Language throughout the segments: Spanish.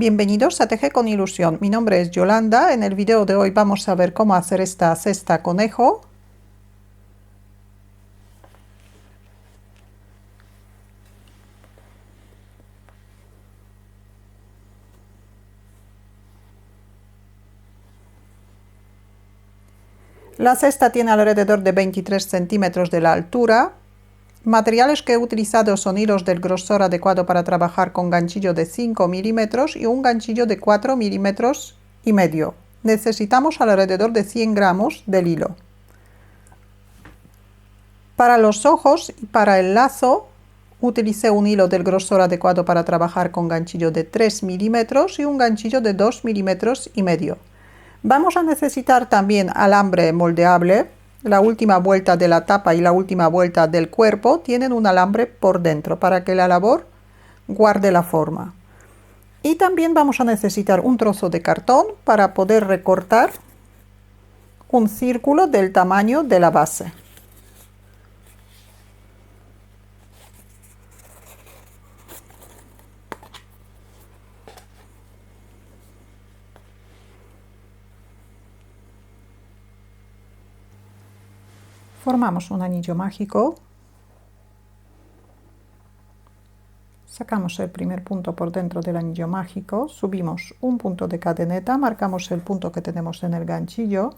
bienvenidos a Teje con Ilusión. Mi nombre es Yolanda. En el video de hoy vamos a ver cómo hacer esta cesta conejo. La cesta tiene alrededor de 23 centímetros de la altura. Materiales que he utilizado son hilos del grosor adecuado para trabajar con ganchillo de 5 milímetros y un ganchillo de 4 milímetros y medio. Necesitamos alrededor de 100 gramos del hilo. Para los ojos y para el lazo utilicé un hilo del grosor adecuado para trabajar con ganchillo de 3 milímetros y un ganchillo de 2 milímetros y medio. Vamos a necesitar también alambre moldeable. La última vuelta de la tapa y la última vuelta del cuerpo tienen un alambre por dentro para que la labor guarde la forma. Y también vamos a necesitar un trozo de cartón para poder recortar un círculo del tamaño de la base. Formamos un anillo mágico, sacamos el primer punto por dentro del anillo mágico, subimos un punto de cadeneta, marcamos el punto que tenemos en el ganchillo,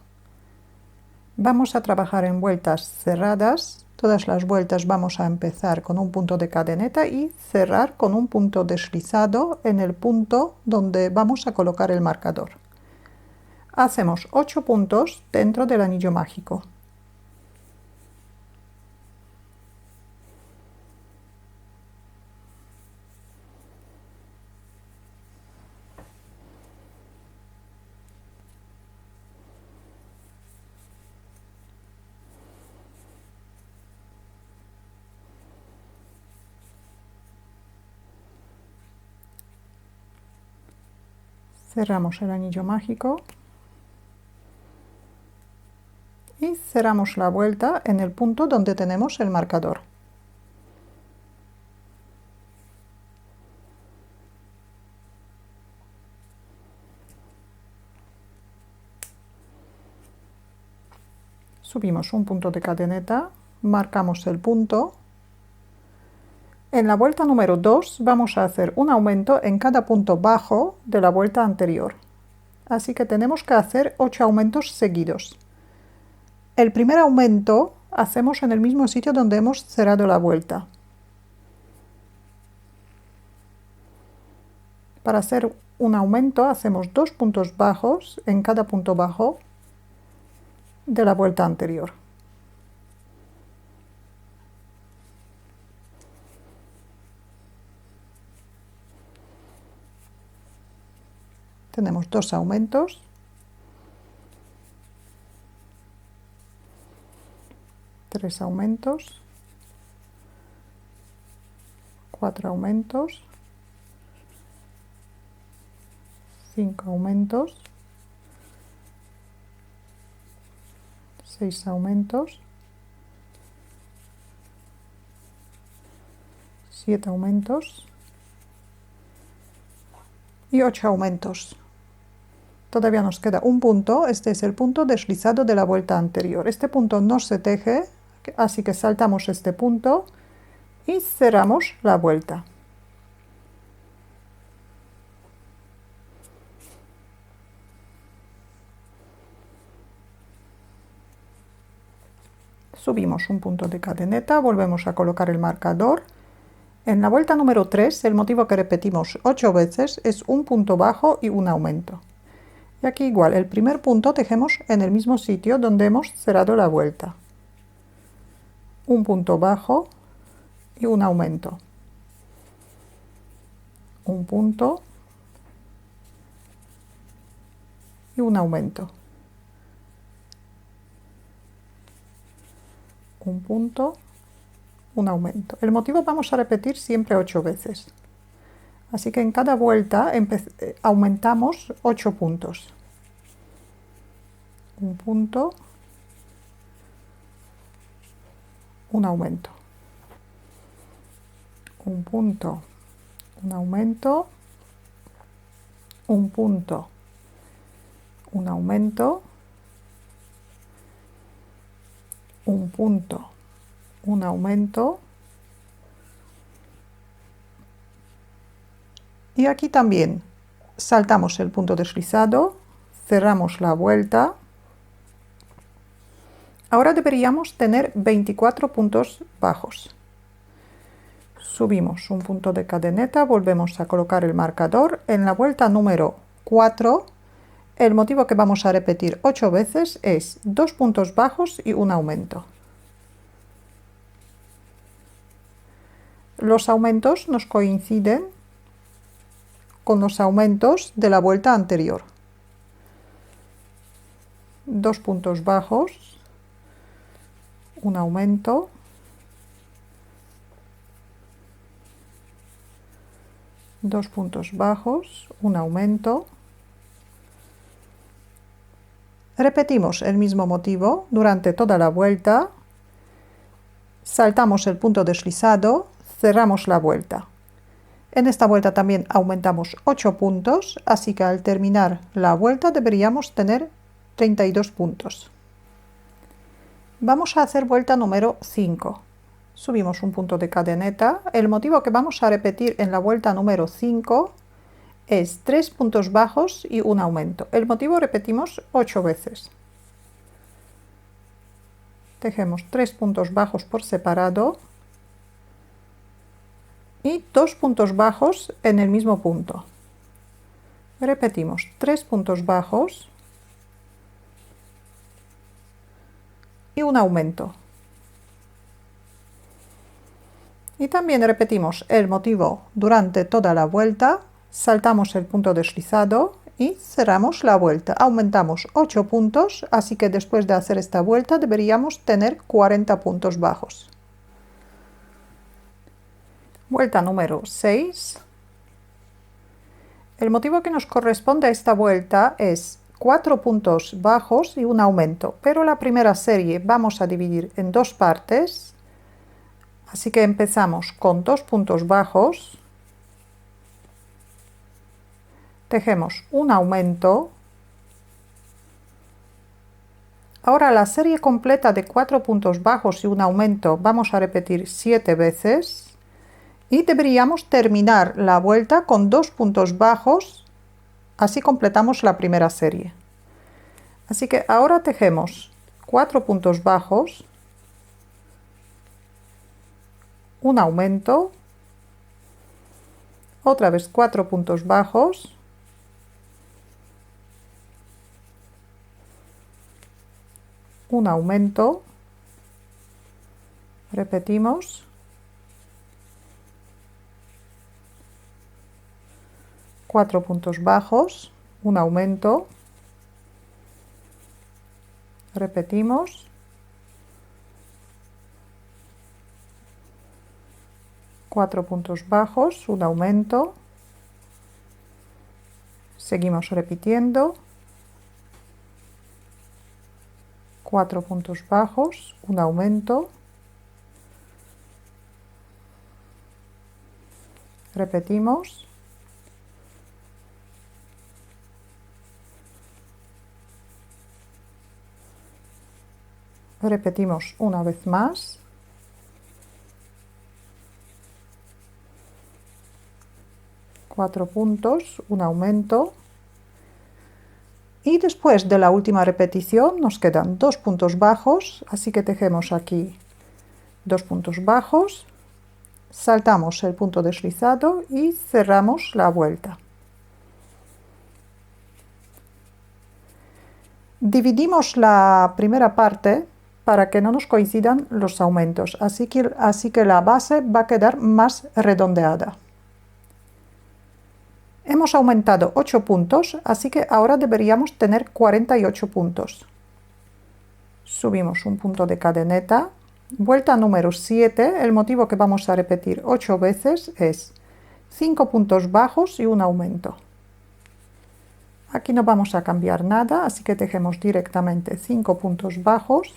vamos a trabajar en vueltas cerradas, todas las vueltas vamos a empezar con un punto de cadeneta y cerrar con un punto deslizado en el punto donde vamos a colocar el marcador. Hacemos 8 puntos dentro del anillo mágico. Cerramos el anillo mágico y cerramos la vuelta en el punto donde tenemos el marcador. Subimos un punto de cadeneta, marcamos el punto. En la vuelta número 2 vamos a hacer un aumento en cada punto bajo de la vuelta anterior. Así que tenemos que hacer 8 aumentos seguidos. El primer aumento hacemos en el mismo sitio donde hemos cerrado la vuelta. Para hacer un aumento hacemos 2 puntos bajos en cada punto bajo de la vuelta anterior. Tenemos 2 aumentos. Tres aumentos. 4 aumentos. 5 aumentos. 6 aumentos. 7 aumentos. Y 8 aumentos. Todavía nos queda un punto, este es el punto deslizado de la vuelta anterior. Este punto no se teje, así que saltamos este punto y cerramos la vuelta. Subimos un punto de cadeneta, volvemos a colocar el marcador. En la vuelta número 3, el motivo que repetimos 8 veces es un punto bajo y un aumento. Y aquí igual, el primer punto tejemos en el mismo sitio donde hemos cerrado la vuelta. Un punto bajo y un aumento. Un punto y un aumento. Un punto, un aumento. El motivo vamos a repetir siempre 8 veces. Así que en cada vuelta aumentamos 8 puntos. Un punto, un aumento. Un punto, un aumento un punto, un aumento, un punto, un aumento, y aquí también saltamos el punto deslizado, cerramos la vuelta. Ahora deberíamos tener 24 puntos bajos. Subimos un punto de cadeneta, volvemos a colocar el marcador. En la vuelta número 4, el motivo que vamos a repetir 8 veces es 2 puntos bajos y un aumento. Los aumentos nos coinciden con los aumentos de la vuelta anterior. 2 puntos bajos, un aumento, dos puntos bajos, un aumento. Repetimos el mismo motivo durante toda la vuelta. Saltamos el punto deslizado, cerramos la vuelta. En esta vuelta también aumentamos 8 puntos, así que al terminar la vuelta deberíamos tener 32 puntos. Vamos a hacer vuelta número 5. Subimos un punto de cadeneta. El motivo que vamos a repetir en la vuelta número 5 es 3 puntos bajos y un aumento. El motivo repetimos 8 veces. Tejemos 3 puntos bajos por separado y 2 puntos bajos en el mismo punto. Repetimos 3 puntos bajos y un aumento. Y también repetimos el motivo durante toda la vuelta, saltamos el punto deslizado y cerramos la vuelta. Aumentamos 8 puntos, así que después de hacer esta vuelta deberíamos tener 40 puntos bajos. Vuelta número 6. El motivo que nos corresponde a esta vuelta es 4 puntos bajos y un aumento, pero la primera serie vamos a dividir en dos partes, así que empezamos con 2 puntos bajos, tejemos un aumento. Ahora la serie completa de 4 puntos bajos y un aumento vamos a repetir 7 veces. Y deberíamos terminar la vuelta con 2 puntos bajos, así completamos la primera serie. Así que ahora tejemos 4 puntos bajos, un aumento, otra vez 4 puntos bajos, un aumento, repetimos, cuatro puntos bajos, un aumento, repetimos, cuatro puntos bajos, un aumento, seguimos repitiendo, 4 puntos bajos, un aumento, repetimos, repetimos una vez más, cuatro puntos, un aumento, y después de la última repetición nos quedan 2 puntos bajos, así que tejemos aquí 2 puntos bajos, saltamos el punto deslizado y cerramos la vuelta. Dividimos la primera parte para que no nos coincidan los aumentos, así que la base va a quedar más redondeada. Hemos aumentado 8 puntos, así que ahora deberíamos tener 48 puntos. Subimos un punto de cadeneta. Vuelta número 7, el motivo que vamos a repetir 8 veces es 5 puntos bajos y un aumento. Aquí no vamos a cambiar nada, así que tejemos directamente 5 puntos bajos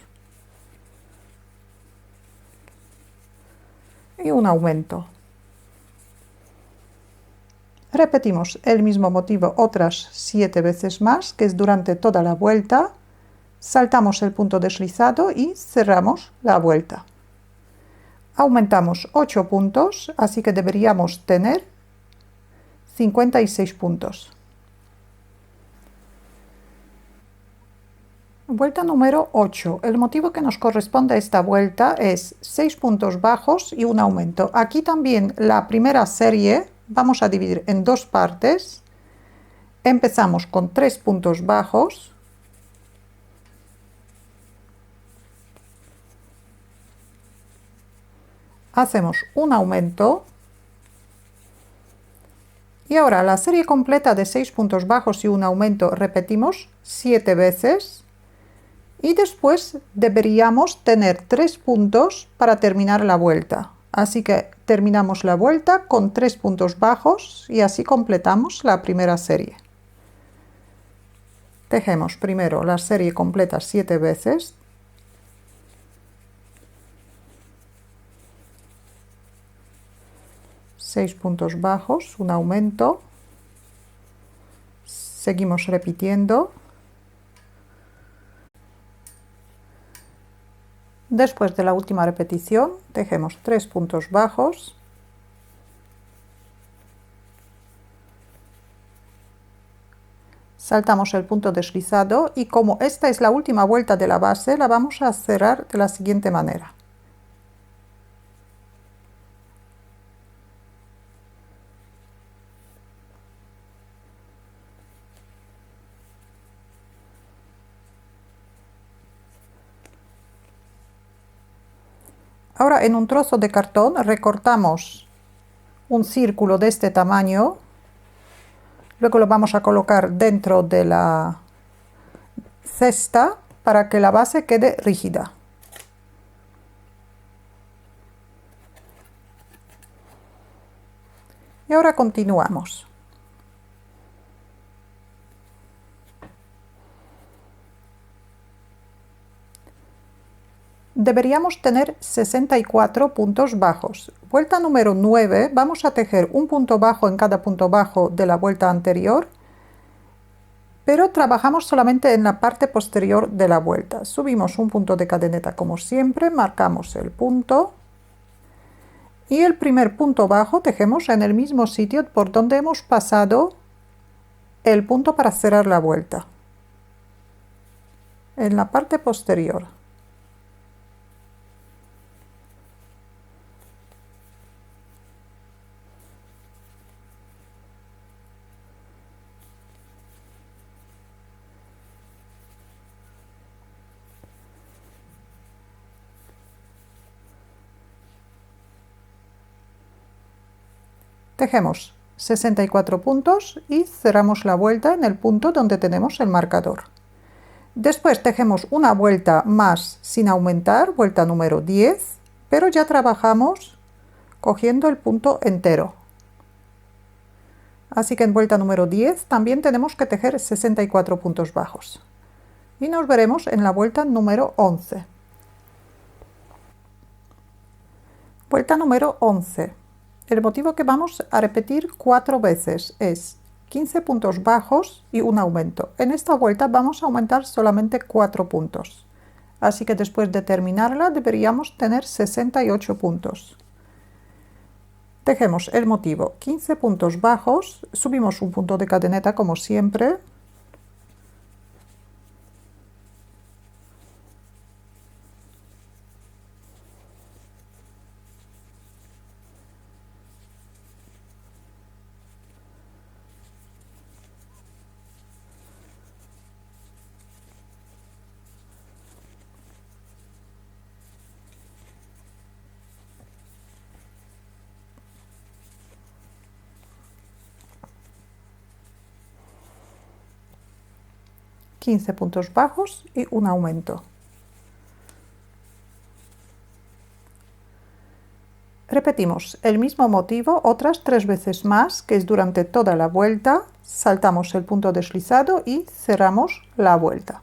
y un aumento. Repetimos el mismo motivo otras 7 veces más, que es durante toda la vuelta. Saltamos el punto deslizado y cerramos la vuelta. Aumentamos 8 puntos, así que deberíamos tener 56 puntos. Vuelta número 8. El motivo que nos corresponde a esta vuelta es 6 puntos bajos y un aumento. Aquí también la primera serie vamos a dividir en dos partes. Empezamos con 3 puntos bajos. Hacemos un aumento. Y ahora la serie completa de 6 puntos bajos y un aumento repetimos 7 veces. Y después deberíamos tener 3 puntos para terminar la vuelta. Así que terminamos la vuelta con 3 puntos bajos y así completamos la primera serie. Tejemos primero la serie completa 7 veces. Seis puntos bajos, un aumento. Seguimos repitiendo. Después de la última repetición, tejemos 3 puntos bajos. Saltamos el punto deslizado y como esta es la última vuelta de la base, la vamos a cerrar de la siguiente manera. Ahora en un trozo de cartón recortamos un círculo de este tamaño, luego lo vamos a colocar dentro de la cesta para que la base quede rígida. Y ahora continuamos. Deberíamos tener 64 puntos bajos. Vuelta número 9, vamos a tejer un punto bajo en cada punto bajo de la vuelta anterior, pero trabajamos solamente en la parte posterior de la vuelta. Subimos un punto de cadeneta como siempre, marcamos el punto y el primer punto bajo tejemos en el mismo sitio por donde hemos pasado el punto para cerrar la vuelta, en la parte posterior. Tejemos 64 puntos y cerramos la vuelta en el punto donde tenemos el marcador. Después tejemos una vuelta más sin aumentar, vuelta número 10, pero ya trabajamos cogiendo el punto entero. Así que en vuelta número 10 también tenemos que tejer 64 puntos bajos. Y nos veremos en la vuelta número 11. Vuelta número 11. El motivo que vamos a repetir 4 veces es 15 puntos bajos y un aumento. En esta vuelta vamos a aumentar solamente 4 puntos. Así que después de terminarla deberíamos tener 68 puntos. Tejemos el motivo 15 puntos bajos, subimos un punto de cadeneta como siempre. Puntos bajos y un aumento. Repetimos el mismo motivo otras 3 veces más, que es durante toda la vuelta. Saltamos el punto deslizado y cerramos la vuelta.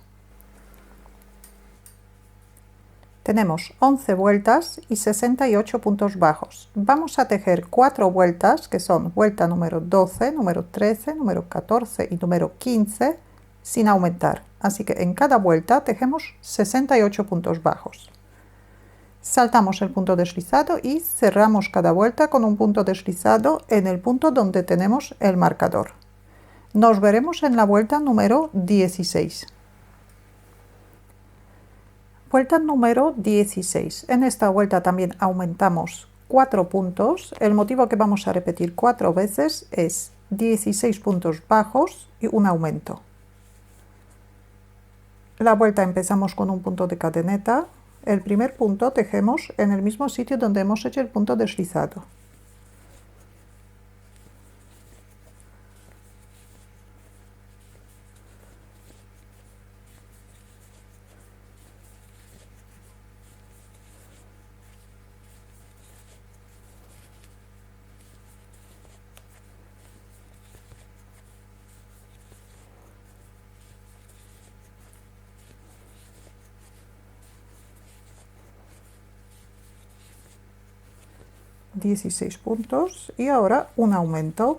Tenemos 11 vueltas y 68 puntos bajos. Vamos a tejer 4 vueltas, que son vuelta número 12, número 13, número 14 y número 15, sin aumentar. Así que en cada vuelta tejemos 68 puntos bajos. Saltamos el punto deslizado y cerramos cada vuelta con un punto deslizado en el punto donde tenemos el marcador. Nos veremos en la vuelta número 16. Vuelta número 16. En esta vuelta también aumentamos 4 puntos. El motivo que vamos a repetir 4 veces es 16 puntos bajos y un aumento. La vuelta empezamos con un punto de cadeneta. El primer punto tejemos en el mismo sitio donde hemos hecho el punto deslizado. ...16 puntos y ahora un aumento.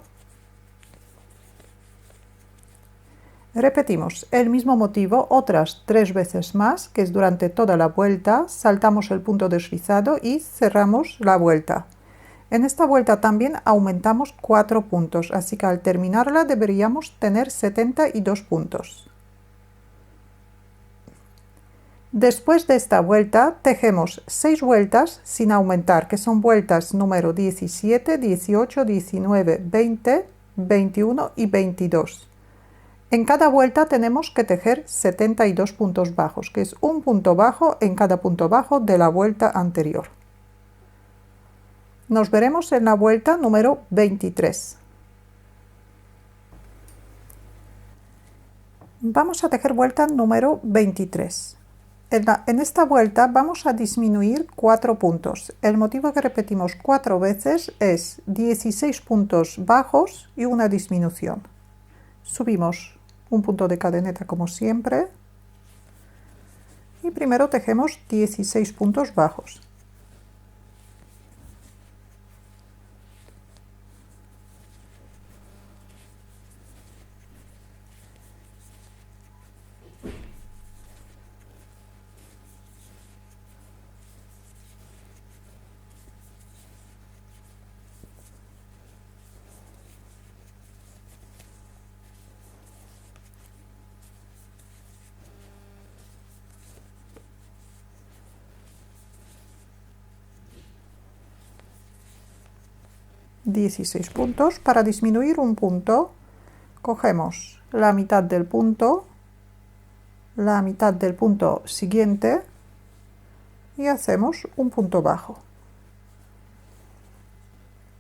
Repetimos el mismo motivo otras 3 veces más, que es durante toda la vuelta. Saltamos el punto deslizado y cerramos la vuelta. En esta vuelta también aumentamos 4 puntos, así que al terminarla deberíamos tener 72 puntos. Después de esta vuelta tejemos 6 vueltas sin aumentar, que son vueltas número 17, 18, 19, 20, 21 y 22. En cada vuelta tenemos que tejer 72 puntos bajos, que es un punto bajo en cada punto bajo de la vuelta anterior. Nos veremos en la vuelta número 23. Vamos a tejer vuelta número 23. En esta vuelta vamos a disminuir 4 puntos. El motivo que repetimos 4 veces es 16 puntos bajos y una disminución. Subimos un punto de cadeneta como siempre y primero tejemos 16 puntos bajos. ...16 puntos. Para disminuir un punto, cogemos la mitad del punto siguiente y hacemos un punto bajo.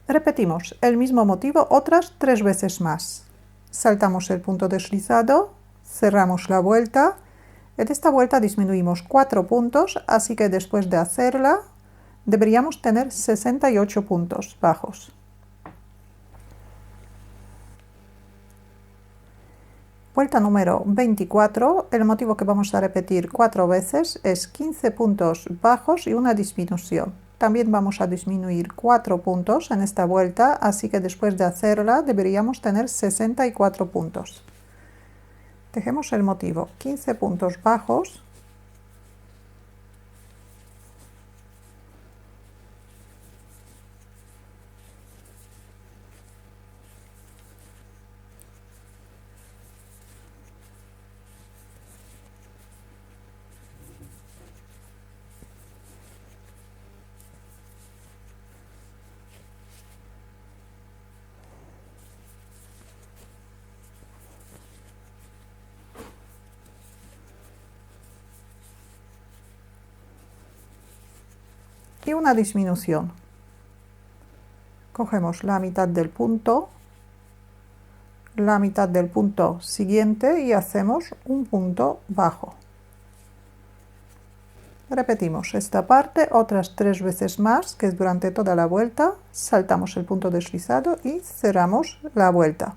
Repetimos el mismo motivo otras 3 veces más. Saltamos el punto deslizado, cerramos la vuelta. En esta vuelta disminuimos 4 puntos, así que después de hacerla deberíamos tener 68 puntos bajos. Vuelta número 24, el motivo que vamos a repetir 4 veces es 15 puntos bajos y una disminución. También vamos a disminuir 4 puntos en esta vuelta, así que después de hacerla deberíamos tener 64 puntos. Tejemos el motivo 15 puntos bajos. Y una disminución. Cogemos la mitad del punto siguiente y hacemos un punto bajo. Repetimos esta parte otras 3 veces más, que es durante toda la vuelta. Saltamos el punto deslizado y cerramos la vuelta.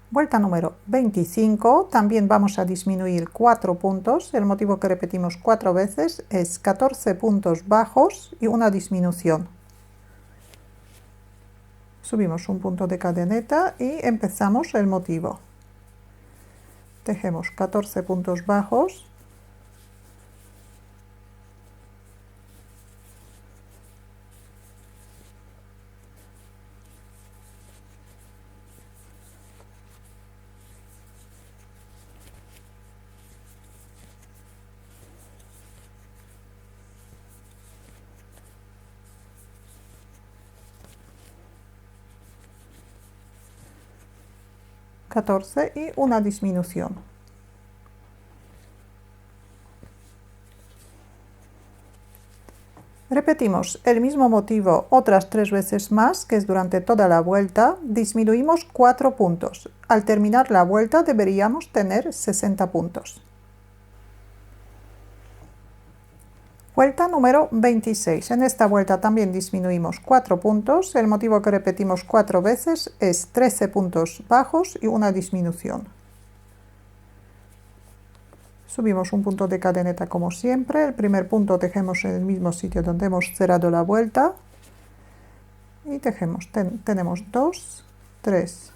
Vuelta número 25, también vamos a disminuir 4 puntos. El motivo que repetimos 4 veces es 14 puntos bajos y una disminución. Subimos un punto de cadeneta y empezamos el motivo. Tejemos 14 puntos bajos. Y una disminución. Repetimos el mismo motivo otras 3 veces más, que es durante toda la vuelta. Disminuimos 4 puntos. Al terminar la vuelta deberíamos tener 60 puntos. Vuelta número 26. En esta vuelta también disminuimos 4 puntos. El motivo que repetimos 4 veces es 13 puntos bajos y una disminución. Subimos un punto de cadeneta como siempre. El primer punto tejemos en el mismo sitio donde hemos cerrado la vuelta. Y tejemos. Tenemos 2, 3.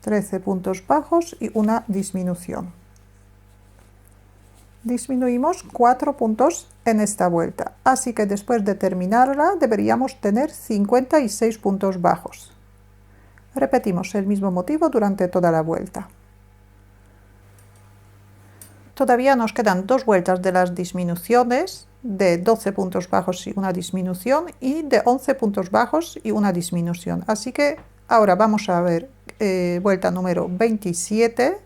13 puntos bajos y una disminución. Disminuimos 4 puntos en esta vuelta, así que después de terminarla deberíamos tener 56 puntos bajos. Repetimos el mismo motivo durante toda la vuelta. Todavía nos quedan 2 vueltas de las disminuciones, de 12 puntos bajos y una disminución, y de 11 puntos bajos y una disminución. Así que ahora vamos a ver vuelta número 27.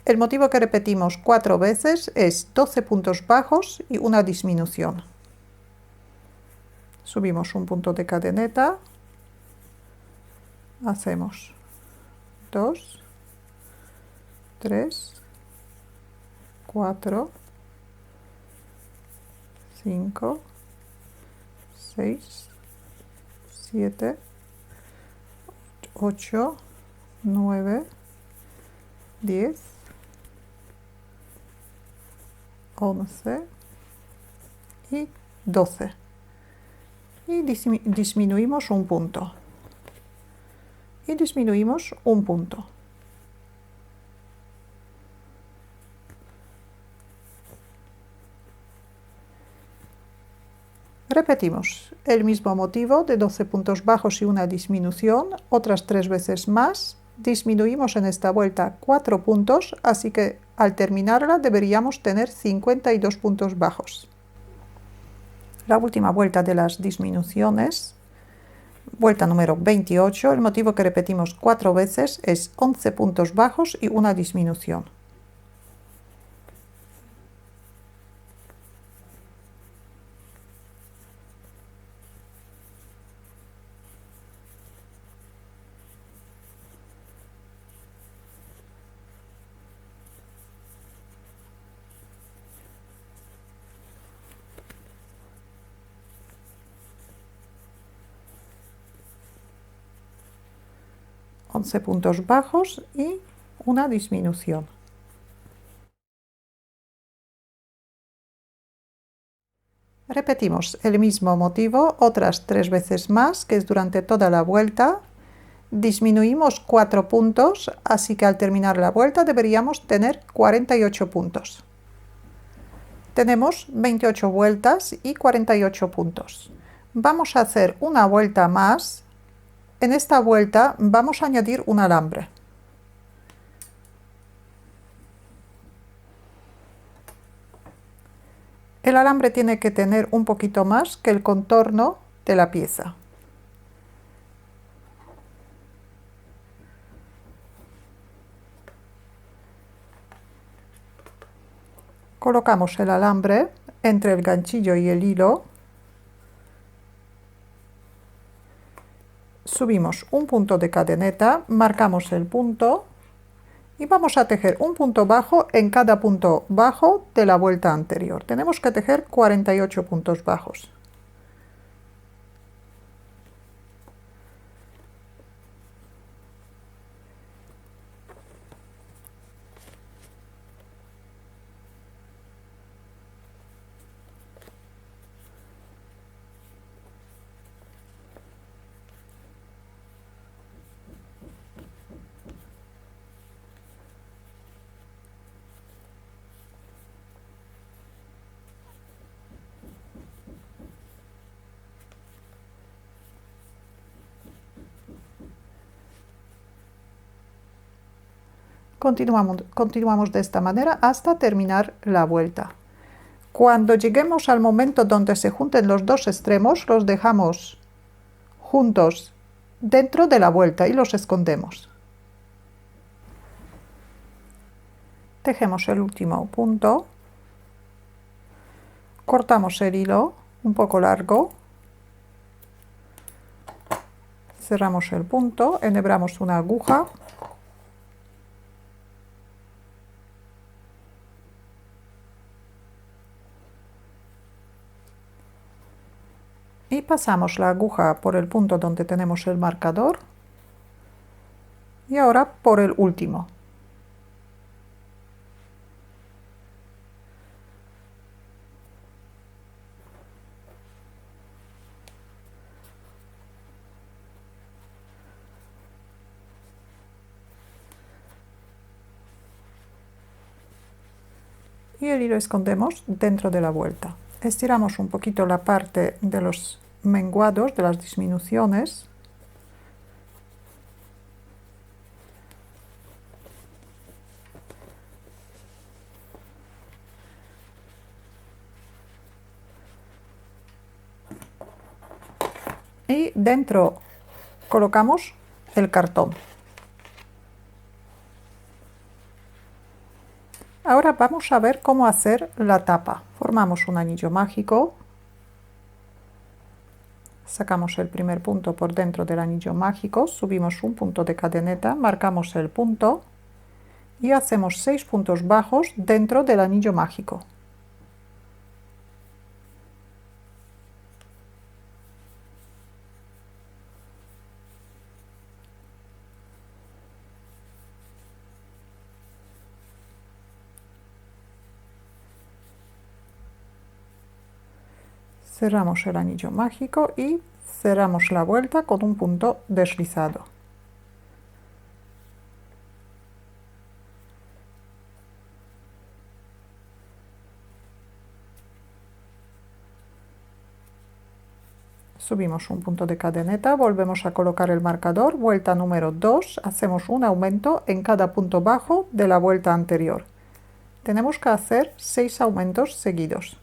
El motivo que repetimos 4 veces es 12 puntos bajos y una disminución. Subimos un punto de cadeneta, hacemos 2, 3, 4, 5, 6, 7, 8, 9, 10, 11 y 12. Y disminuimos un punto. Y disminuimos un punto. Repetimos el mismo motivo de 12 puntos bajos y una disminución, otras 3 veces más. Disminuimos en esta vuelta 4 puntos, así que al terminarla deberíamos tener 52 puntos bajos. La última vuelta de las disminuciones, vuelta número 28, el motivo que repetimos 4 veces es 11 puntos bajos y una disminución. Puntos bajos y una disminución. Repetimos el mismo motivo otras 3 veces más, que es durante toda la vuelta. Disminuimos 4 puntos, así que al terminar la vuelta deberíamos tener 48 puntos. Tenemos 28 vueltas y 48 puntos. Vamos a hacer una vuelta más. En esta vuelta vamos a añadir un alambre. El alambre tiene que tener un poquito más que el contorno de la pieza. Colocamos el alambre entre el ganchillo y el hilo. subimos un punto de cadeneta, marcamos el punto y vamos a tejer un punto bajo en cada punto bajo de la vuelta anterior. Tenemos que tejer 48 puntos bajos. Continuamos de esta manera hasta terminar la vuelta. Cuando lleguemos al momento donde se junten los dos extremos, los dejamos juntos dentro de la vuelta y los escondemos. Tejemos el último punto, cortamos el hilo un poco largo, cerramos el punto, enhebramos una aguja y pasamos la aguja por el punto donde tenemos el marcador y ahora por el último. Y el hilo escondemos dentro de la vuelta. Estiramos un poquito la parte de los menguados, de las disminuciones. Y dentro colocamos el cartón. Ahora vamos a ver cómo hacer la tapa. Formamos un anillo mágico, sacamos el primer punto por dentro del anillo mágico, subimos un punto de cadeneta, marcamos el punto y hacemos 6 puntos bajos dentro del anillo mágico. Cerramos el anillo mágico y cerramos la vuelta con un punto deslizado. Subimos un punto de cadeneta, volvemos a colocar el marcador, vuelta número 2, hacemos un aumento en cada punto bajo de la vuelta anterior. Tenemos que hacer 6 aumentos seguidos.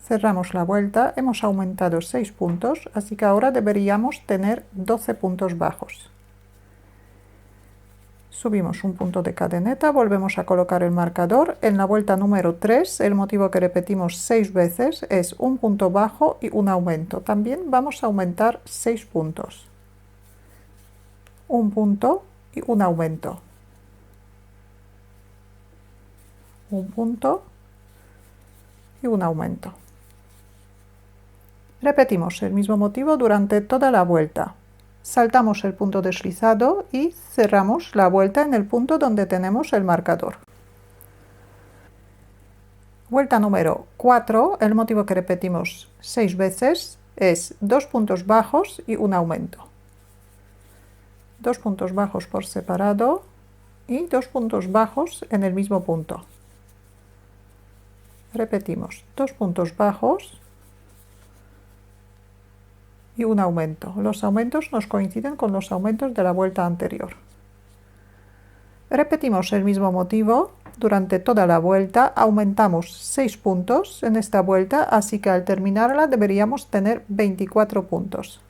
Cerramos la vuelta, hemos aumentado 6 puntos, así que ahora deberíamos tener 12 puntos bajos. Subimos un punto de cadeneta, volvemos a colocar el marcador. En la vuelta número 3, el motivo que repetimos 6 veces es un punto bajo y un aumento. También vamos a aumentar 6 puntos. Un punto y un aumento. Un punto y un aumento. Repetimos el mismo motivo durante toda la vuelta. Saltamos el punto deslizado y cerramos la vuelta en el punto donde tenemos el marcador. Vuelta número 4, el motivo que repetimos 6 veces es 2 puntos bajos y un aumento. 2 puntos bajos por separado y 2 puntos bajos en el mismo punto. Repetimos 2 puntos bajos y un aumento. Los aumentos nos coinciden con los aumentos de la vuelta anterior. Repetimos el mismo motivo durante toda la vuelta, aumentamos 6 puntos en esta vuelta, así que al terminarla deberíamos tener 24 puntos.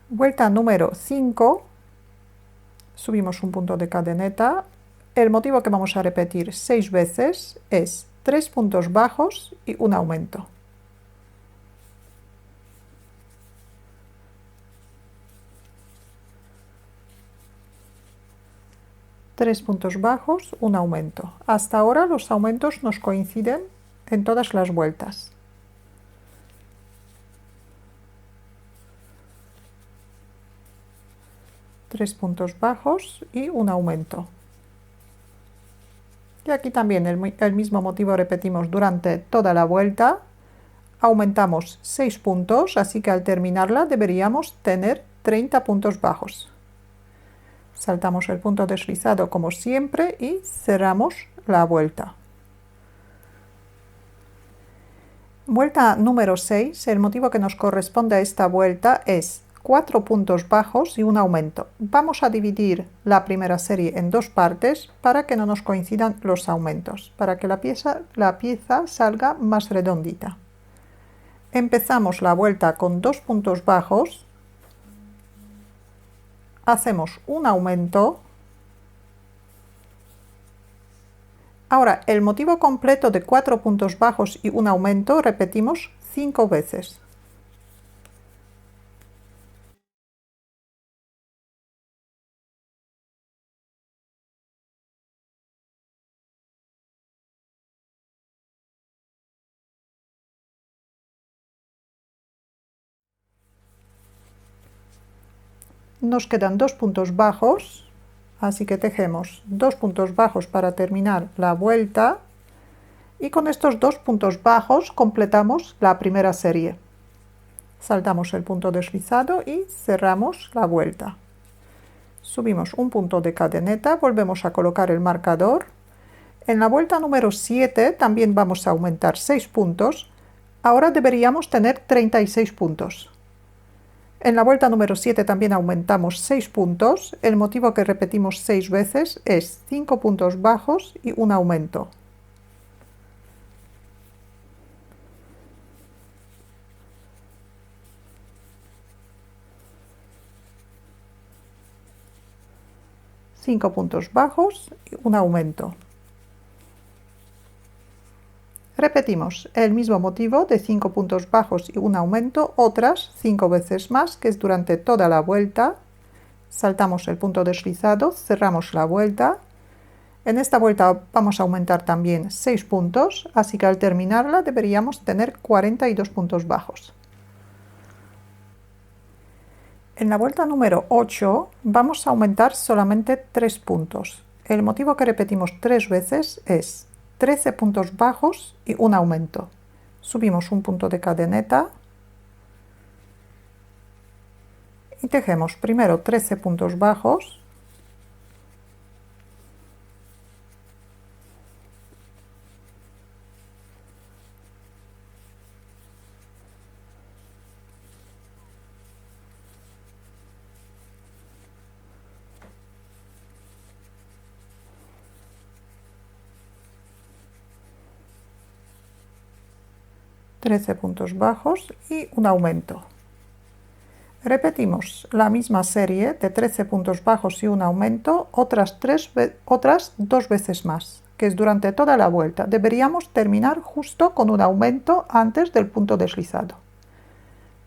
Vuelta número 5, subimos un punto de cadeneta. El motivo que vamos a repetir 6 veces es 3 puntos bajos y un aumento. Tres puntos bajos, un aumento. Hasta ahora los aumentos nos coinciden en todas las vueltas. Tres puntos bajos y un aumento. Y aquí también el mismo motivo repetimos durante toda la vuelta. Aumentamos 6 puntos, así que al terminarla deberíamos tener 30 puntos bajos. Saltamos el punto deslizado como siempre y cerramos la vuelta. Vuelta número 6, el motivo que nos corresponde a esta vuelta es 4 puntos bajos y un aumento. Vamos a dividir la primera serie en dos partes para que no nos coincidan los aumentos, para que la pieza salga más redondita. Empezamos la vuelta con 2 puntos bajos, hacemos un aumento. Ahora, el motivo completo de 4 puntos bajos y un aumento repetimos 5 veces. Nos quedan 2 puntos bajos, así que tejemos 2 puntos bajos para terminar la vuelta y con estos 2 puntos bajos completamos la primera serie. Saltamos el punto deslizado y cerramos la vuelta. Subimos un punto de cadeneta, volvemos a colocar el marcador. En la vuelta número 7 también vamos a aumentar 6 puntos. Ahora deberíamos tener 36 puntos. En la vuelta número 7 también aumentamos 6 puntos. El motivo que repetimos 6 veces es 5 puntos bajos y un aumento. Cinco puntos bajos y un aumento. Repetimos el mismo motivo de 5 puntos bajos y un aumento otras 5 veces más, que es durante toda la vuelta. Saltamos el punto deslizado, cerramos la vuelta. En esta vuelta vamos a aumentar también 6 puntos, así que al terminarla deberíamos tener 42 puntos bajos. En la vuelta número 8 vamos a aumentar solamente 3 puntos. El motivo que repetimos 3 veces es 13 puntos bajos y un aumento. Subimos un punto de cadeneta y tejemos primero 13 puntos bajos, puntos bajos y un aumento. Repetimos la misma serie de 13 puntos bajos y un aumento otras 2 veces más, que es durante toda la vuelta. Deberíamos terminar justo con un aumento antes del punto deslizado.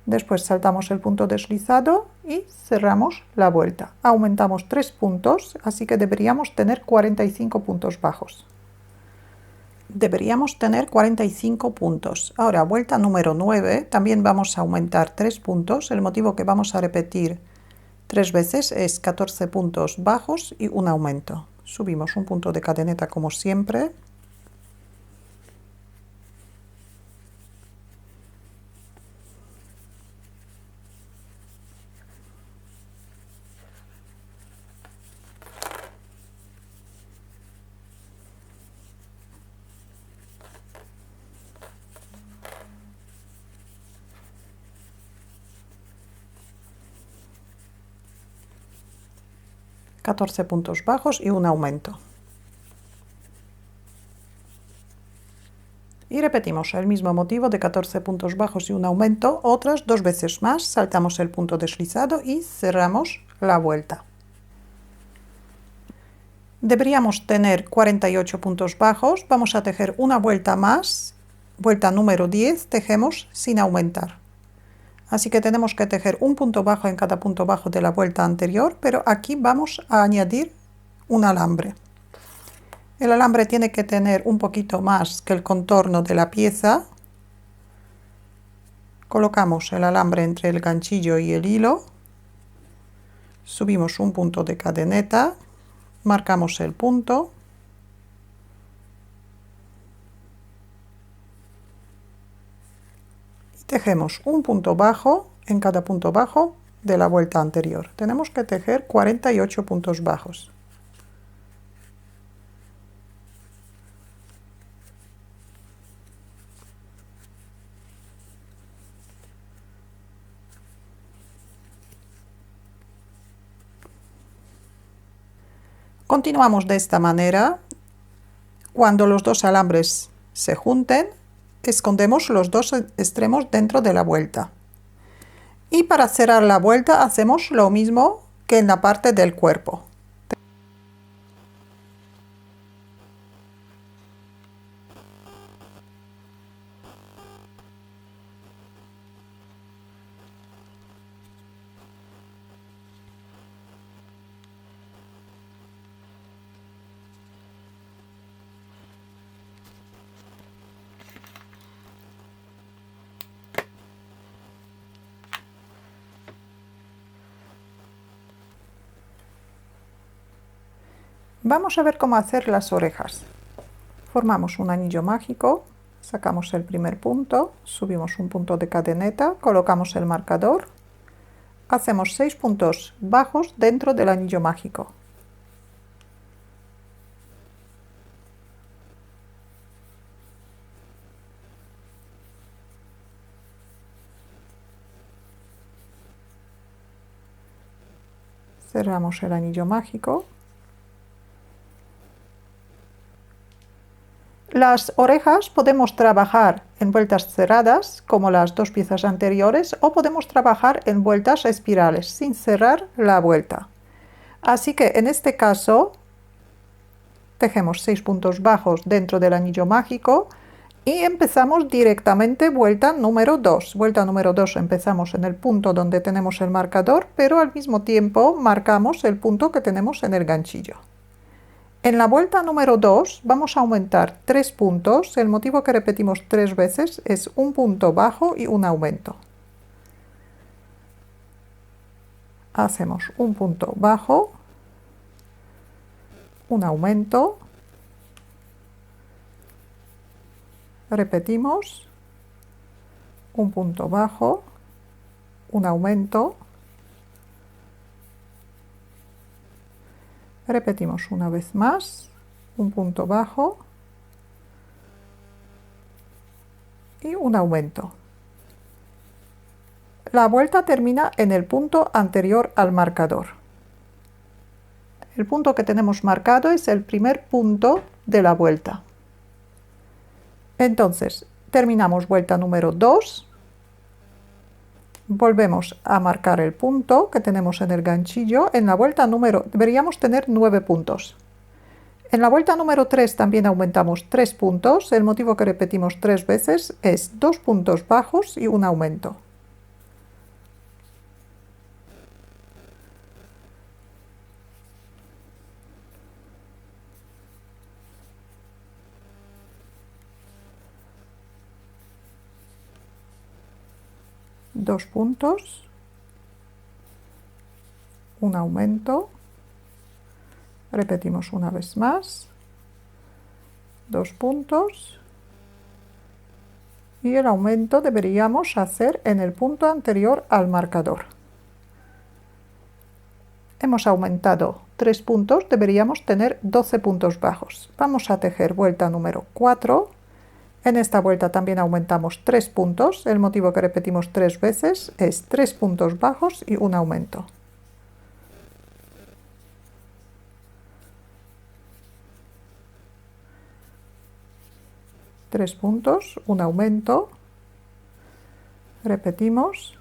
Después saltamos el punto deslizado y cerramos la vuelta. Aumentamos 3 puntos, así que deberíamos tener 45 puntos bajos. Deberíamos tener 45 puntos. Ahora, vuelta número 9, también vamos a aumentar 3 puntos. El motivo que vamos a repetir 3 veces es 14 puntos bajos y un aumento. Subimos un punto de cadeneta como siempre. 14 puntos bajos y un aumento. Y repetimos el mismo motivo de 14 puntos bajos y un aumento otras 2 veces más. Saltamos el punto deslizado y cerramos la vuelta. Deberíamos tener 48 puntos bajos. Vamos a tejer una vuelta más. Vuelta número 10, tejemos sin aumentar. Así que tenemos que tejer un punto bajo en cada punto bajo de la vuelta anterior, pero aquí vamos a añadir un alambre. El alambre tiene que tener un poquito más que el contorno de la pieza. Colocamos el alambre entre el ganchillo y el hilo. Subimos un punto de cadeneta, marcamos el punto. Tejemos un punto bajo en cada punto bajo de la vuelta anterior. Tenemos que tejer 48 puntos bajos. Continuamos de esta manera. Cuando los dos alambres se junten, escondemos los dos extremos dentro de la vuelta. Y para cerrar la vuelta hacemos lo mismo que en la parte del cuerpo. Vamos a ver cómo hacer las orejas. Formamos un anillo mágico, sacamos el primer punto, subimos un punto de cadeneta, colocamos el marcador, hacemos 6 puntos bajos dentro del anillo mágico. Cerramos el anillo mágico. Las orejas podemos trabajar en vueltas cerradas, como las dos piezas anteriores, o podemos trabajar en vueltas espirales, sin cerrar la vuelta. Así que en este caso, tejemos 6 puntos bajos dentro del anillo mágico y empezamos directamente vuelta número 2. Vuelta número 2 empezamos en el punto donde tenemos el marcador, pero al mismo tiempo marcamos el punto que tenemos en el ganchillo. En la vuelta número 2 vamos a aumentar 3 puntos. El motivo que repetimos 3 veces es un punto bajo y un aumento. Hacemos un punto bajo, un aumento, repetimos, un punto bajo, un aumento, repetimos una vez más, un punto bajo y un aumento. La vuelta termina en el punto anterior al marcador. El punto que tenemos marcado es el primer punto de la vuelta. Entonces, terminamos vuelta número 2. Volvemos a marcar el punto que tenemos en el ganchillo. En la vuelta deberíamos tener 9 puntos. En la vuelta número 3 también aumentamos 3 puntos. El motivo que repetimos 3 veces es 2 puntos bajos y un aumento. Dos puntos, un aumento, repetimos una vez más, 2 puntos y el aumento deberíamos hacer en el punto anterior al marcador. Hemos aumentado 3 puntos, deberíamos tener 12 puntos bajos. Vamos a tejer vuelta número 4. En esta vuelta también aumentamos 3 puntos. El motivo que repetimos 3 veces es 3 puntos bajos y un aumento. 3 puntos, un aumento, repetimos,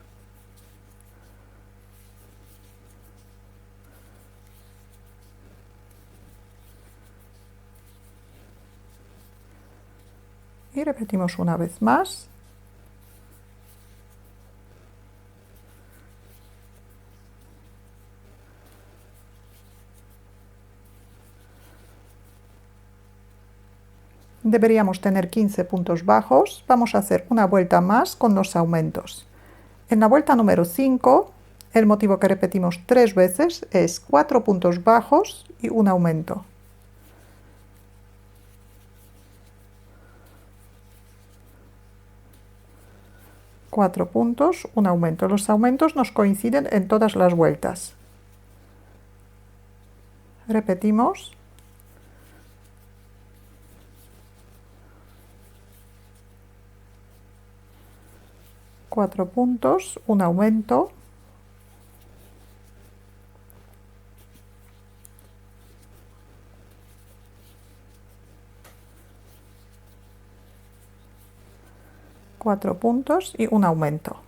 y repetimos una vez más. Deberíamos tener 15 puntos bajos. Vamos a hacer una vuelta más con los aumentos. En la vuelta número 5, el motivo que repetimos 3 veces es 4 puntos bajos y un aumento. Cuatro puntos, un aumento. Los aumentos nos coinciden en todas las vueltas. Repetimos. Cuatro puntos, un aumento. Cuatro puntos y un aumento.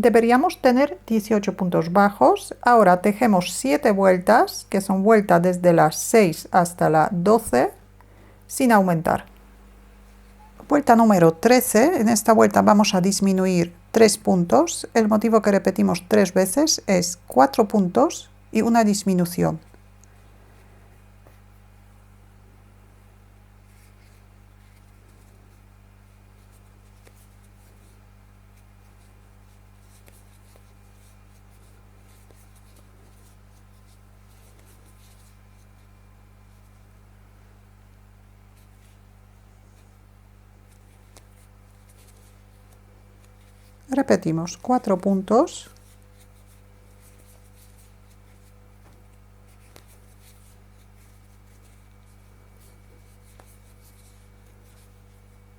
Deberíamos tener 18 puntos bajos. Ahora tejemos 7 vueltas, que son vueltas desde las 6 hasta la 12, sin aumentar. Vuelta número 13. En esta vuelta vamos a disminuir 3 puntos. El motivo que repetimos 3 veces es 4 puntos y una disminución. Repetimos 4 puntos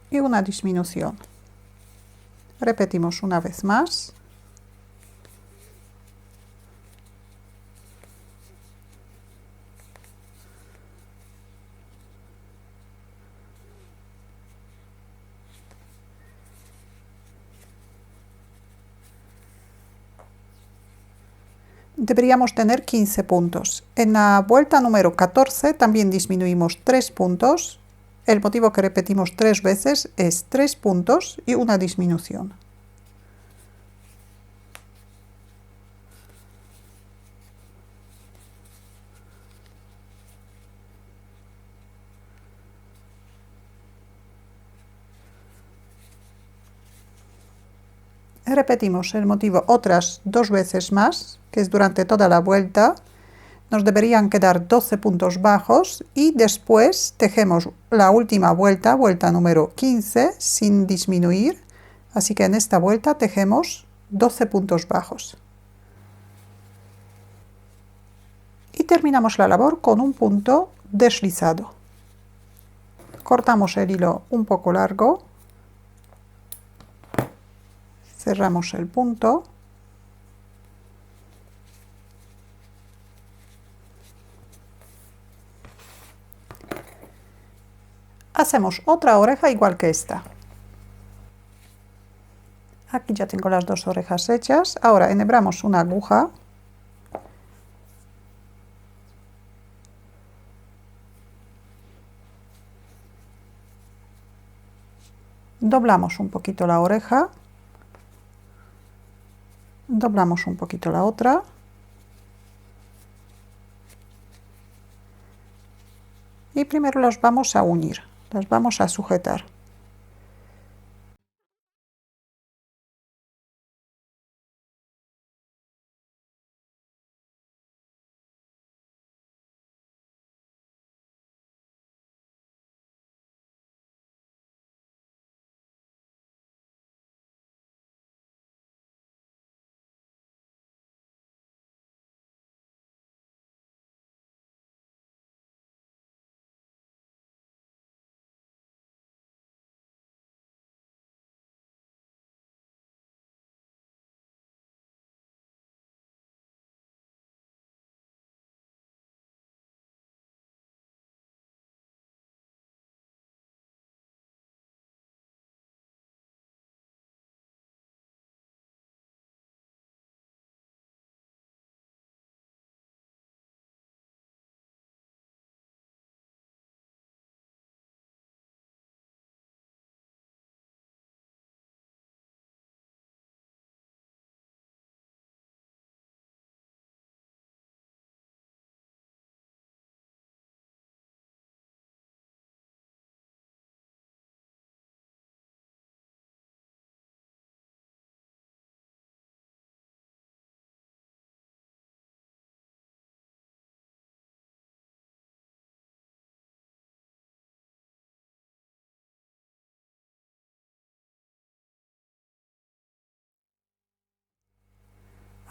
y una disminución. Repetimos una vez más. Deberíamos tener 15 puntos. En la vuelta número 14 también disminuimos 3 puntos. El motivo que repetimos 3 veces es 3 puntos y una disminución. Repetimos el motivo otras 2 veces más, que es durante toda la vuelta. Nos deberían quedar 12 puntos bajos y después tejemos la última vuelta, vuelta número 15, sin disminuir. Así que en esta vuelta tejemos 12 puntos bajos. Y terminamos la labor con un punto deslizado. Cortamos el hilo un poco largo, cerramos el punto hacemos otra oreja igual que esta. Aquí ya tengo las dos orejas hechas. Ahora enhebramos una aguja. Doblamos un poquito la oreja. Doblamos un poquito la otra. Y primero las vamos a unir, las vamos a sujetar.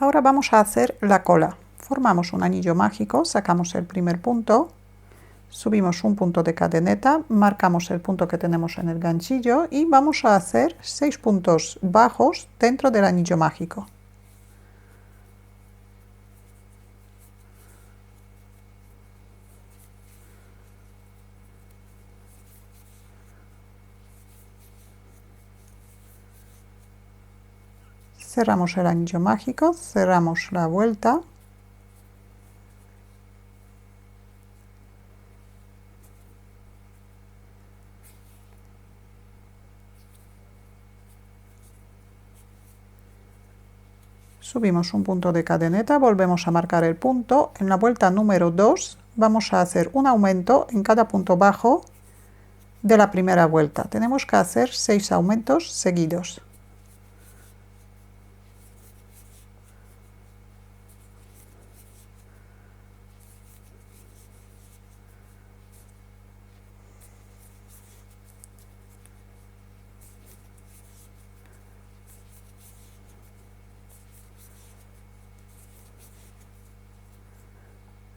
Ahora vamos a hacer la cola. Formamos un anillo mágico, sacamos el primer punto, subimos un punto de cadeneta, marcamos el punto que tenemos en el ganchillo y vamos a hacer 6 puntos bajos dentro del anillo mágico. Cerramos el anillo mágico, cerramos la vuelta. Subimos un punto de cadeneta, volvemos a marcar el punto. En la vuelta número 2 vamos a hacer un aumento en cada punto bajo de la primera vuelta. Tenemos que hacer 6 aumentos seguidos.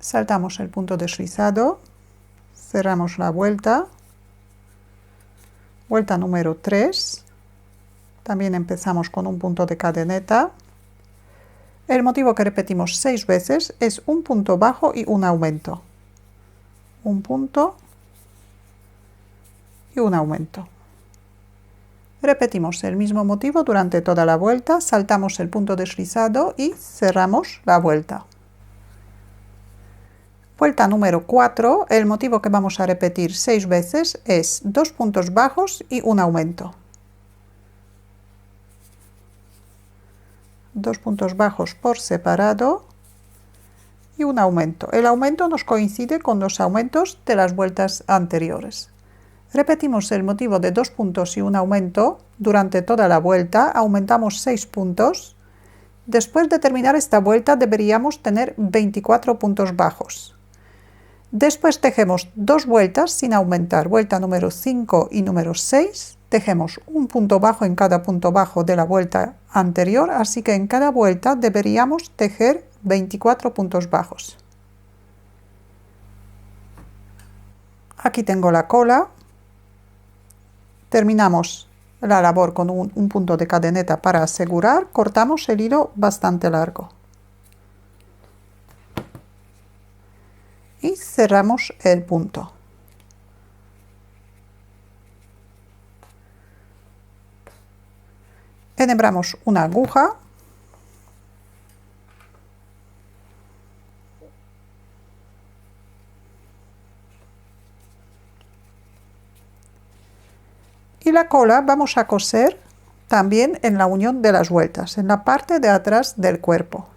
Saltamos el punto deslizado, cerramos la vuelta, vuelta número 3, también empezamos con un punto de cadeneta. El motivo que repetimos 6 veces es un punto bajo y un aumento. Un punto y un aumento. Repetimos el mismo motivo durante toda la vuelta, saltamos el punto deslizado y cerramos la vuelta. Vuelta número 4, el motivo que vamos a repetir 6 veces es 2 puntos bajos y un aumento. 2 puntos bajos por separado y un aumento. El aumento nos coincide con los aumentos de las vueltas anteriores. Repetimos el motivo de 2 puntos y un aumento durante toda la vuelta, aumentamos 6 puntos. Después de terminar esta vuelta deberíamos tener 24 puntos bajos. Después tejemos 2 vueltas sin aumentar, vuelta número 5 y número 6. Tejemos un punto bajo en cada punto bajo de la vuelta anterior, así que en cada vuelta deberíamos tejer 24 puntos bajos. Aquí tengo la cola. Terminamos la labor con un punto de cadeneta para asegurar, cortamos el hilo bastante largo. Y cerramos el punto. Enhebramos una aguja. Y la cola vamos a coser también en la unión de las vueltas, en la parte de atrás del cuerpo.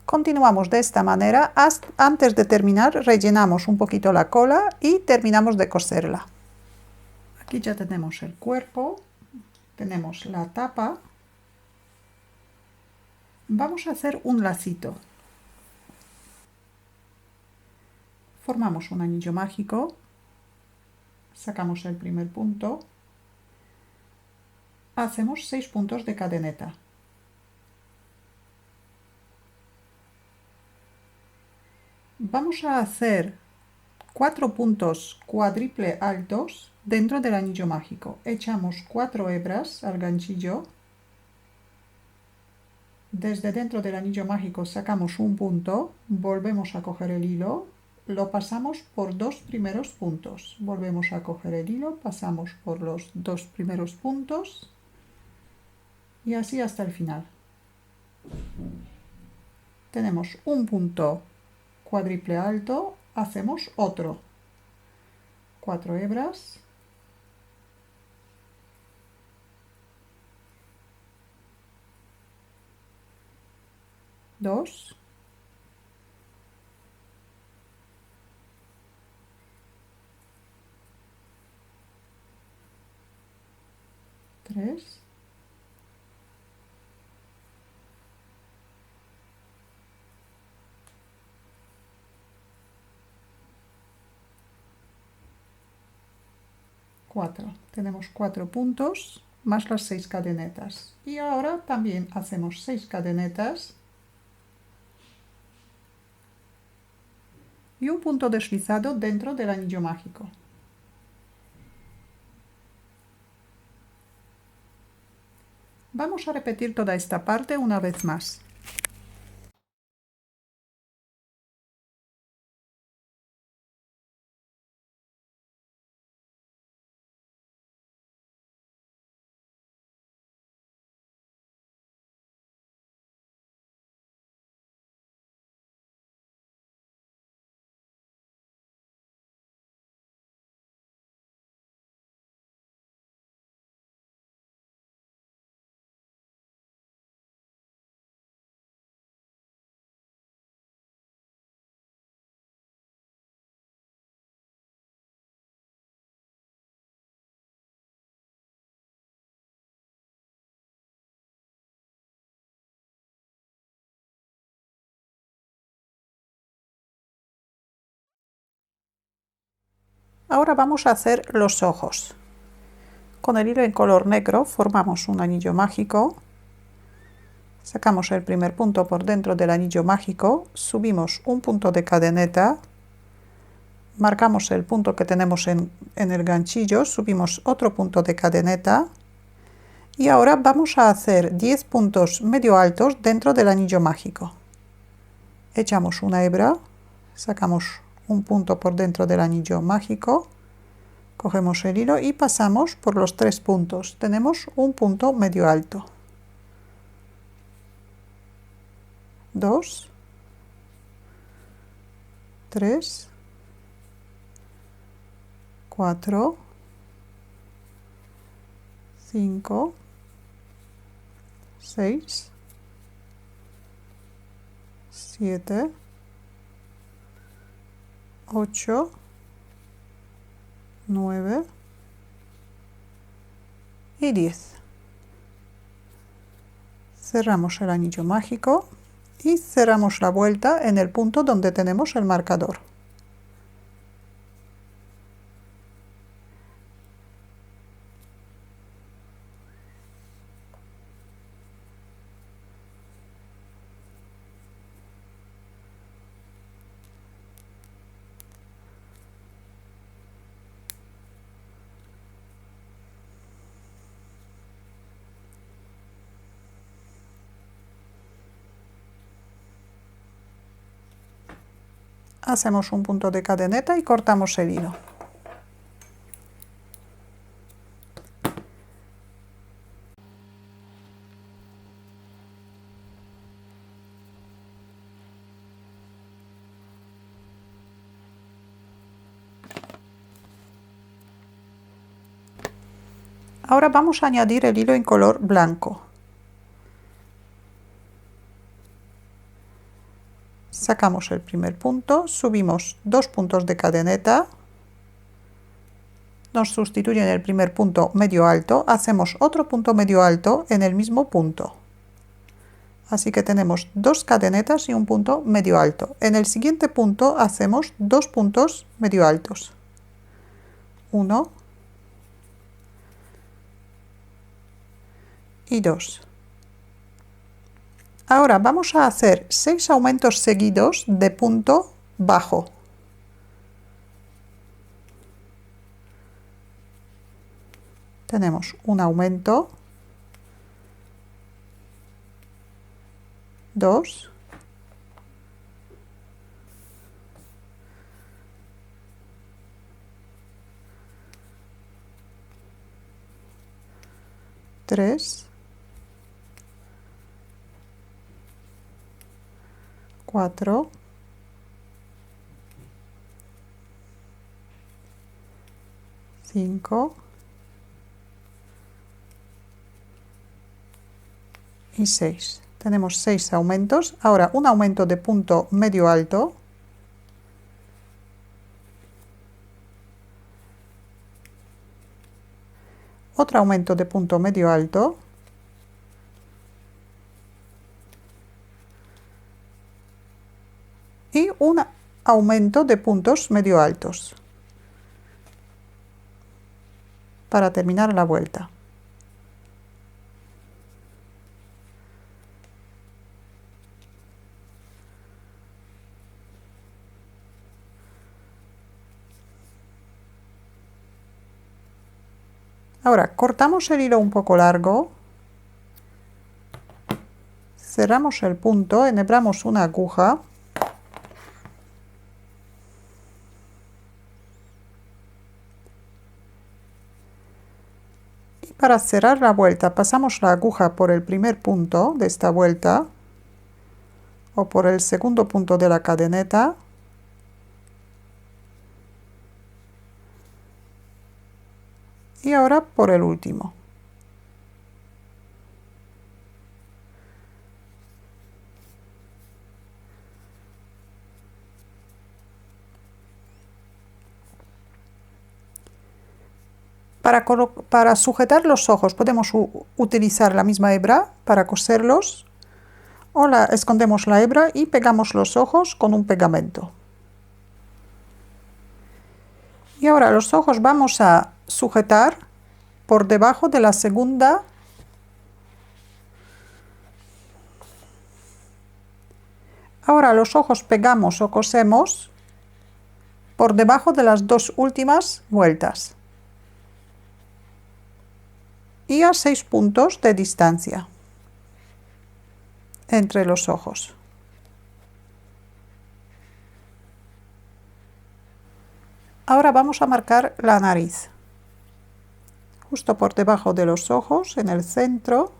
Continuamos de esta manera, antes de terminar rellenamos un poquito la cola y terminamos de coserla. Aquí ya tenemos el cuerpo, tenemos la tapa. Vamos a hacer un lacito. Formamos un anillo mágico, sacamos el primer punto, hacemos 6 puntos de cadeneta. Vamos a hacer 4 puntos cuádruple altos dentro del anillo mágico. Echamos 4 hebras al ganchillo. Desde dentro del anillo mágico sacamos un punto, volvemos a coger el hilo, lo pasamos por 2 primeros puntos. Volvemos a coger el hilo, pasamos por los 2 primeros puntos y así hasta el final. Tenemos un punto cuádruple alto, hacemos otro. 4 hebras, 2, 3, 4. Tenemos 4 puntos más las 6 cadenetas. Y ahora también hacemos 6 cadenetas y un punto deslizado dentro del anillo mágico. Vamos a repetir toda esta parte una vez más. Ahora vamos a hacer los ojos. Con el hilo en color negro formamos un anillo mágico. Sacamos el primer punto por dentro del anillo mágico, subimos un punto de cadeneta, marcamos el punto que tenemos en el ganchillo, subimos otro punto de cadeneta y ahora vamos a hacer 10 puntos medio altos dentro del anillo mágico. Echamos una hebra, sacamos un punto por dentro del anillo mágico, cogemos el hilo y pasamos por los 3 puntos. Tenemos un punto medio alto. 2, 3, 4, 5, 6, 7, 8, 9 y 10. Cerramos el anillo mágico y cerramos la vuelta en el punto donde tenemos el marcador. Hacemos un punto de cadeneta y cortamos el hilo. Ahora vamos a añadir el hilo en color blanco. Sacamos el primer punto, subimos 2 puntos de cadeneta, nos sustituyen el primer punto medio alto, hacemos otro punto medio alto en el mismo punto. Así que tenemos 2 cadenetas y un punto medio alto. En el siguiente punto hacemos 2 puntos medio altos. 1 y 2. Ahora vamos a hacer 6 aumentos seguidos de punto bajo. Tenemos un aumento, 2, 3, 4, 5 y 6. Tenemos 6 aumentos. Ahora un aumento de punto medio alto. Otro aumento de punto medio alto. Y un aumento de puntos medio altos. Para terminar la vuelta. Ahora cortamos el hilo un poco largo, cerramos el punto, enhebramos una aguja y para cerrar la vuelta pasamos la aguja por el primer punto de esta vuelta o por el segundo punto de la cadeneta y ahora por el último. Para sujetar los ojos podemos utilizar la misma hebra para coserlos o escondemos la hebra y pegamos los ojos con un pegamento. Y ahora los ojos vamos a sujetar por debajo de la segunda Ahora los ojos pegamos o cosemos por debajo de las dos últimas vueltas y a 6 puntos de distancia entre los ojos. Ahora vamos a marcar la nariz, justo por debajo de los ojos, en el centro.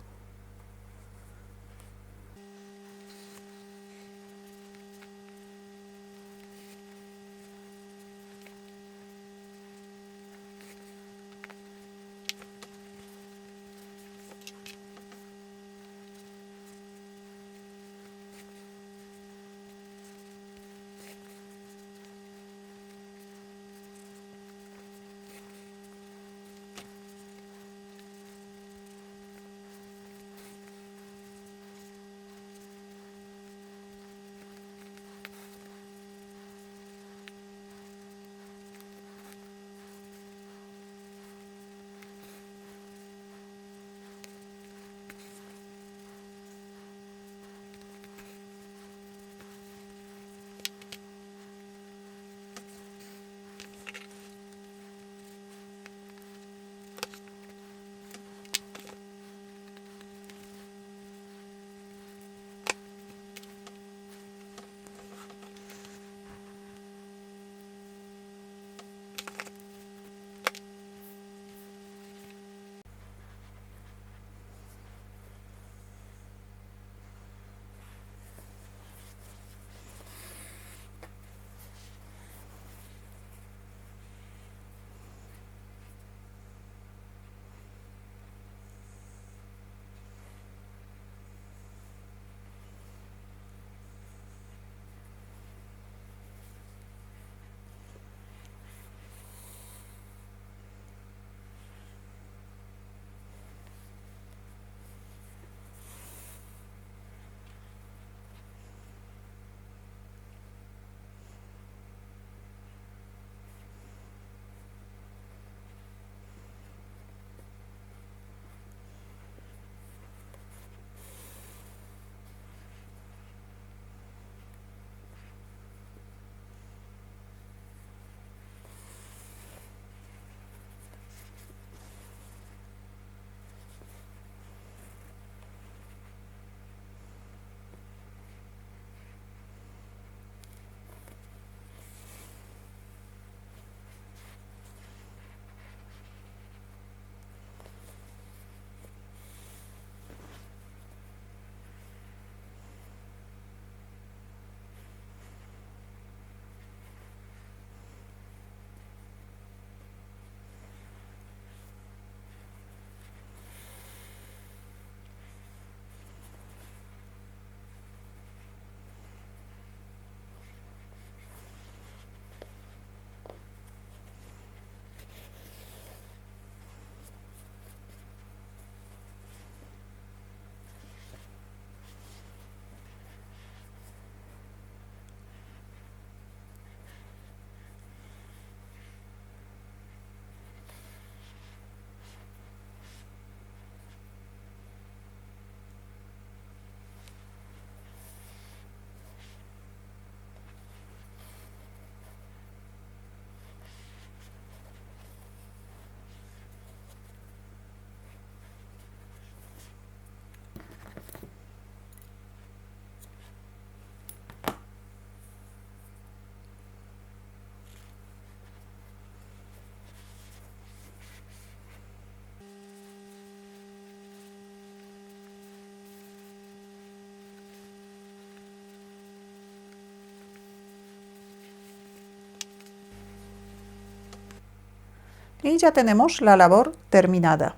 Y ya tenemos la labor terminada.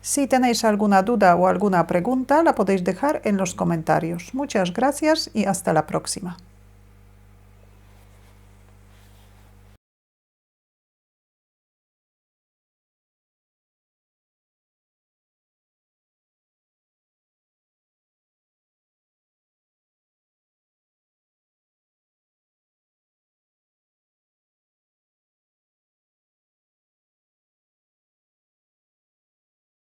Si tenéis alguna duda o alguna pregunta, la podéis dejar en los comentarios. Muchas gracias y hasta la próxima.